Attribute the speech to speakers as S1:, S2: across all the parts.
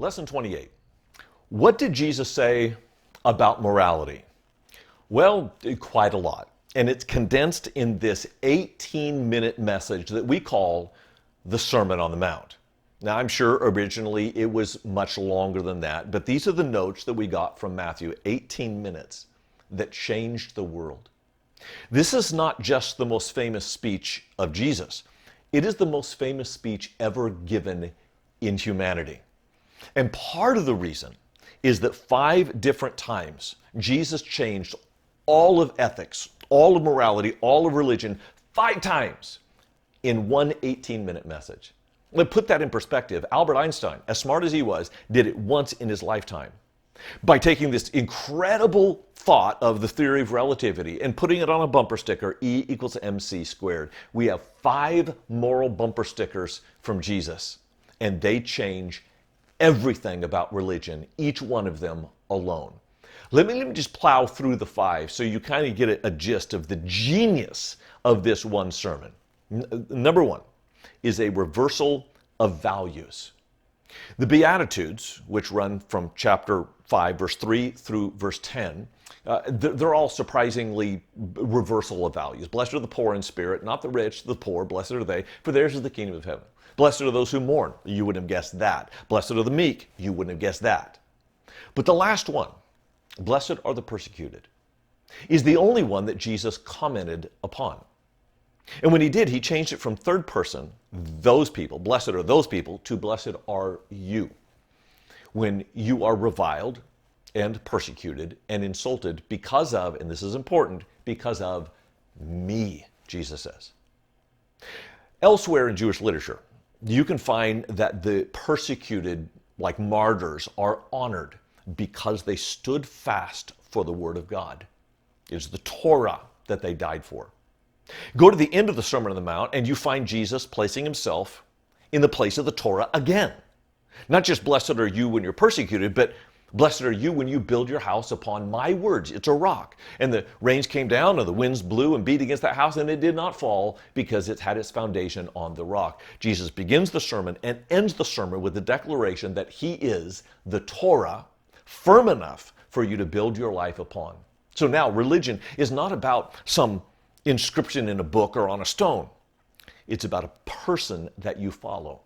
S1: Lesson 28. What did Jesus say about morality? Well, quite a lot. And it's condensed in this 18-minute message that we call the Sermon on the Mount. Now, I'm sure originally it was much longer than that, but these are the notes that we got from Matthew, 18 minutes that changed the world. This is not just the most famous speech of Jesus. It is the most famous speech ever given in humanity. And part of the reason is that 5 different times Jesus changed all of ethics, all of morality, all of religion, 5 times in one 18-minute message. Let me put that in perspective. Albert Einstein, as smart as he was, did it once in his lifetime. By taking this incredible thought of the theory of relativity and putting it on a bumper sticker, E equals mc squared. We have 5 moral bumper stickers from Jesus, and they change everything about religion, each one of them alone. Let me just plow through the 5 so you kind of get a gist of the genius of this one sermon. Number 1 is a reversal of values. The Beatitudes, which run from chapter 5, verse 3 through verse 10, they're all surprisingly reversal of values. Blessed are the poor in spirit, not the rich, the poor, blessed are they, for theirs is the kingdom of heaven. Blessed are those who mourn. You wouldn't have guessed that. Blessed are the meek. You wouldn't have guessed that. But the last one, blessed are the persecuted, is the only one that Jesus commented upon. And when he did, he changed it from third person, those people, blessed are those people, to blessed are you. When you are reviled and persecuted and insulted because of, and this is important, because of me, Jesus says. Elsewhere in Jewish literature, you can find that the persecuted, like martyrs, are honored because they stood fast for the Word of God. It's the Torah that they died for. Go to the end of the Sermon on the Mount and you find Jesus placing himself in the place of the Torah again. Not just blessed are you when you're persecuted, but blessed are you when you build your house upon my words. It's a rock. And the rains came down and the winds blew and beat against that house and it did not fall because it had its foundation on the rock. Jesus begins the sermon and ends the sermon with the declaration that he is the Torah, firm enough for you to build your life upon. So now religion is not about some inscription in a book or on a stone. It's about a person that you follow.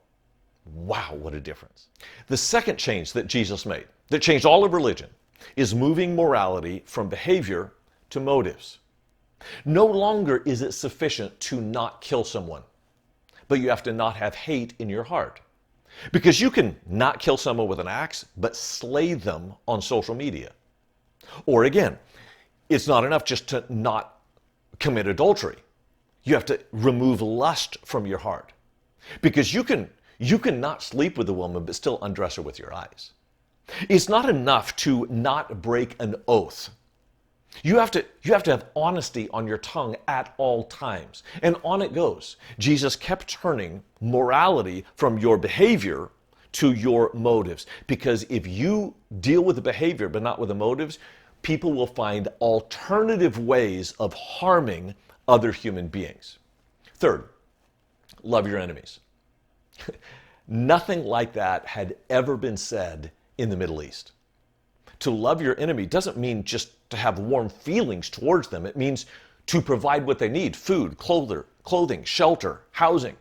S1: Wow, what a difference. The second change that Jesus made, that changed all of religion, is moving morality from behavior to motives. No longer is it sufficient to not kill someone, but you have to not have hate in your heart. Because you can not kill someone with an axe, but slay them on social media. Or again, it's not enough just to not commit adultery. You have to remove lust from your heart. Because you can not sleep with a woman but still undress her with your eyes. It's not enough to not break an oath. You have to have honesty on your tongue at all times. And on it goes. Jesus kept turning morality from your behavior to your motives. Because if you deal with the behavior but not with the motives, people will find alternative ways of harming other human beings. Third, love your enemies. Nothing like that had ever been said in the Middle East. To love your enemy doesn't mean just to have warm feelings towards them. It means to provide what they need: food, clothing, shelter, housing.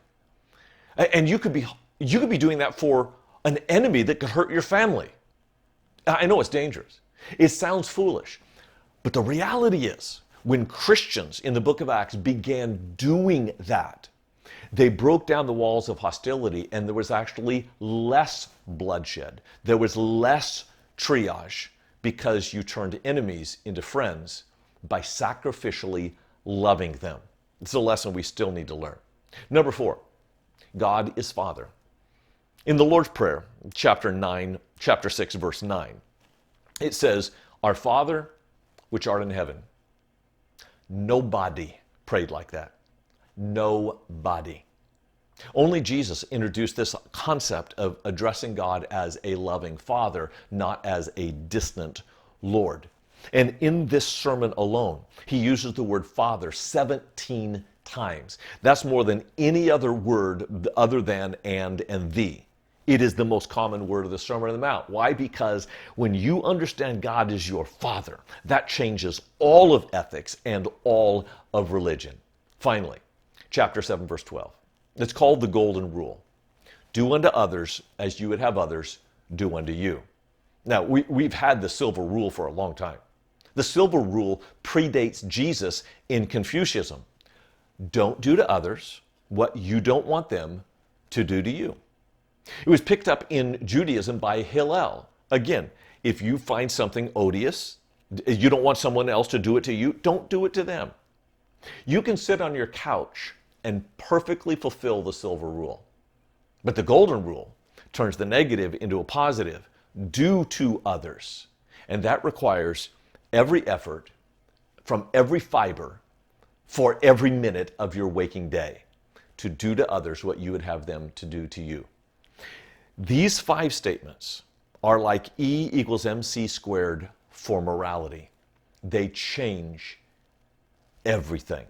S1: And you could be doing that for an enemy that could hurt your family. I know it's dangerous. It sounds foolish. But the reality is, when Christians in the book of Acts began doing that, they broke down the walls of hostility and there was actually less bloodshed. There was less triage because you turned enemies into friends by sacrificially loving them. It's a lesson we still need to learn. Number 4, God is Father. In the Lord's Prayer, chapter 6, verse 9, it says, "Our Father, which art in heaven." Nobody prayed like that. Nobody. Only Jesus introduced this concept of addressing God as a loving Father, not as a distant Lord. And in this sermon alone, he uses the word Father 17 times. That's more than any other word other than and thee It is the most common word of the Sermon on the Mount. Why? Because when you understand God is your Father, that changes all of ethics and all of religion. Finally, chapter 7, verse 12. It's called the Golden Rule. Do unto others as you would have others do unto you. Now, we've had the silver rule for a long time. The silver rule predates Jesus in Confucianism. Don't do to others what you don't want them to do to you. It was picked up in Judaism by Hillel. Again, if you find something odious, you don't want someone else to do it to you, don't do it to them. You can sit on your couch and perfectly fulfill the silver rule. But the golden rule turns the negative into a positive. Do to others. And that requires every effort from every fiber for every minute of your waking day to do to others what you would have them to do to you. These 5 statements are like E equals MC squared for morality. They change everything.